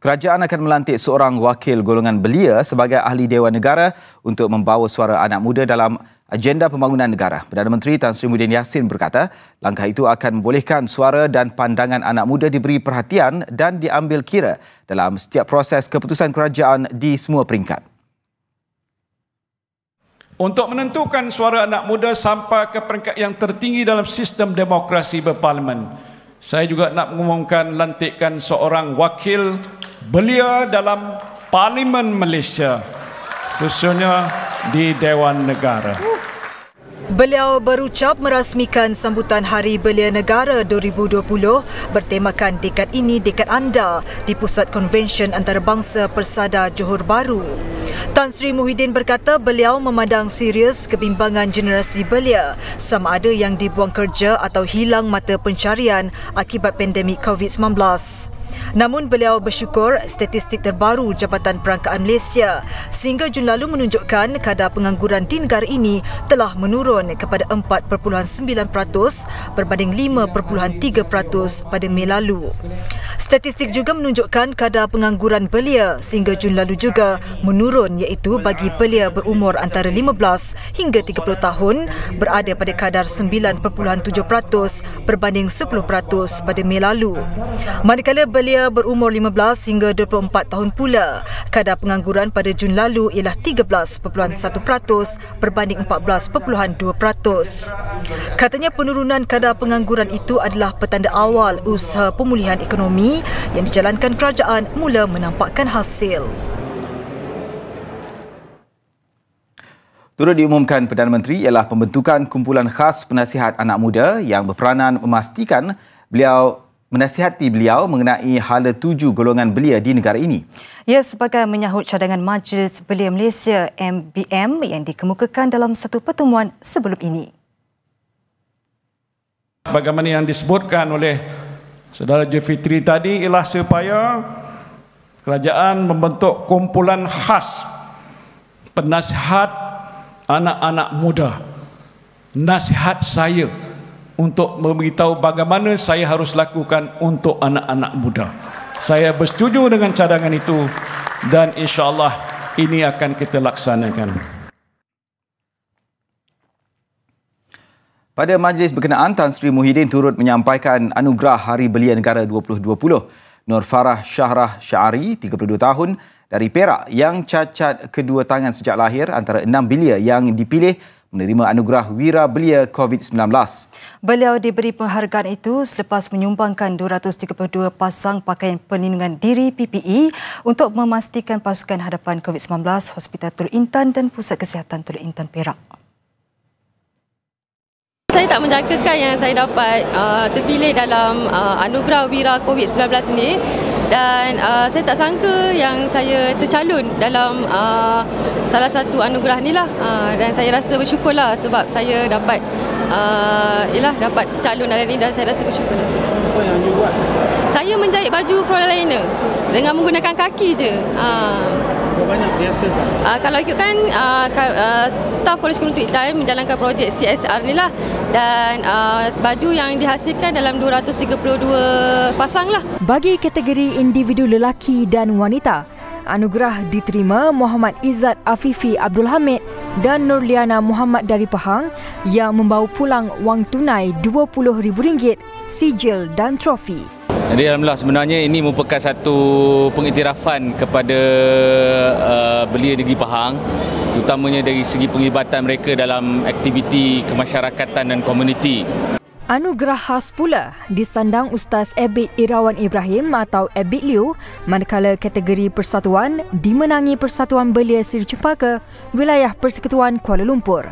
Kerajaan akan melantik seorang wakil golongan belia sebagai ahli Dewan Negara untuk membawa suara anak muda dalam agenda pembangunan negara. Perdana Menteri Tan Sri Muhyiddin Yassin berkata, langkah itu akan membolehkan suara dan pandangan anak muda diberi perhatian dan diambil kira dalam setiap proses keputusan kerajaan di semua peringkat. Untuk menentukan suara anak muda sampai ke peringkat yang tertinggi dalam sistem demokrasi berparlimen, saya juga nak mengumumkan lantikan seorang wakil belia dalam Parlimen Malaysia, khususnya di Dewan Negara. Beliau berucap merasmikan sambutan Hari Belia Negara 2020 bertemakan Dekad Ini Dekad Anda di Pusat Konvensyen Antarabangsa Persada Johor Bahru. Tan Sri Muhyiddin berkata beliau memandang serius kebimbangan generasi belia sama ada yang dibuang kerja atau hilang mata pencarian akibat pandemik COVID-19. Namun beliau bersyukur statistik terbaru Jabatan Perangkaan Malaysia sehingga Jun lalu menunjukkan kadar pengangguran di negara ini telah menurun kepada 4.9% berbanding 5.3% pada Mei lalu. Statistik juga menunjukkan kadar pengangguran belia sehingga Jun lalu juga menurun iaitu bagi belia berumur antara 15 hingga 30 tahun berada pada kadar 9.7% berbanding 10% pada Mei lalu. Manakala belia berumur 15 hingga 24 tahun pula, kadar pengangguran pada Jun lalu ialah 13.1% berbanding 14.2%. Katanya penurunan kadar pengangguran itu adalah petanda awal usaha pemulihan ekonomi yang dijalankan kerajaan mula menampakkan hasil. Turut diumumkan Perdana Menteri ialah pembentukan kumpulan khas penasihat anak muda yang berperanan memastikan menasihati beliau mengenai hala 7 golongan belia di negara ini. Ia sebagai menyahut cadangan Majlis Belia Malaysia MBM yang dikemukakan dalam satu pertemuan sebelum ini. Bagaimana yang disebutkan oleh Saudara Julfitri tadi ialah supaya kerajaan membentuk kumpulan khas penasihat anak-anak muda. Nasihat saya untuk memberitahu bagaimana saya harus lakukan untuk anak-anak muda. Saya bersetuju dengan cadangan itu dan insya-Allah ini akan kita laksanakan. Pada majlis berkenaan, Tan Sri Muhyiddin turut menyampaikan anugerah Hari Belia Negara 2020. Nur Farah Syahrah Syari, 32 tahun, dari Perak yang cacat kedua tangan sejak lahir antara 6 belia yang dipilih menerima anugerah Wira Belia COVID-19. Beliau diberi penghargaan itu selepas menyumbangkan 232 pasang pakaian perlindungan diri PPE untuk memastikan pasukan hadapan COVID-19 Hospital Teluk Intan dan Pusat Kesihatan Teluk Intan Perak. Saya tak menjangkakan yang saya dapat terpilih dalam anugerah Wira COVID-19 ini dan saya tak sangka yang saya tercalon dalam salah satu anugerah inilah dan saya rasa bersyukurlah sebab saya dapat dapat tercalon dalam ini dan saya rasa bersyukur. Apa yang you buat? Saya menjahit baju frontliner dengan menggunakan kaki je. Berapa banyak dihasilkan? Kalau ikutkan staf Kolej Gunung Tuk Intan menjalankan projek CSR ni lah dan baju yang dihasilkan dalam 232 pasang lah. Bagi kategori individu lelaki dan wanita, anugerah diterima Muhammad Izzat Afifi Abdul Hamid dan Nurliana Muhammad dari Pahang yang membawa pulang wang tunai RM20,000, sijil dan trofi. Jadi alhamdulillah sebenarnya ini merupakan satu pengiktirafan kepada belia negeri Pahang, terutamanya dari segi penglibatan mereka dalam aktiviti kemasyarakatan dan komuniti. Anugerah khas pula disandang Ustaz Abid Irawan Ibrahim atau Abid Liu, manakala kategori persatuan dimenangi Persatuan Belia Seri Cempaka, Wilayah Persekutuan Kuala Lumpur.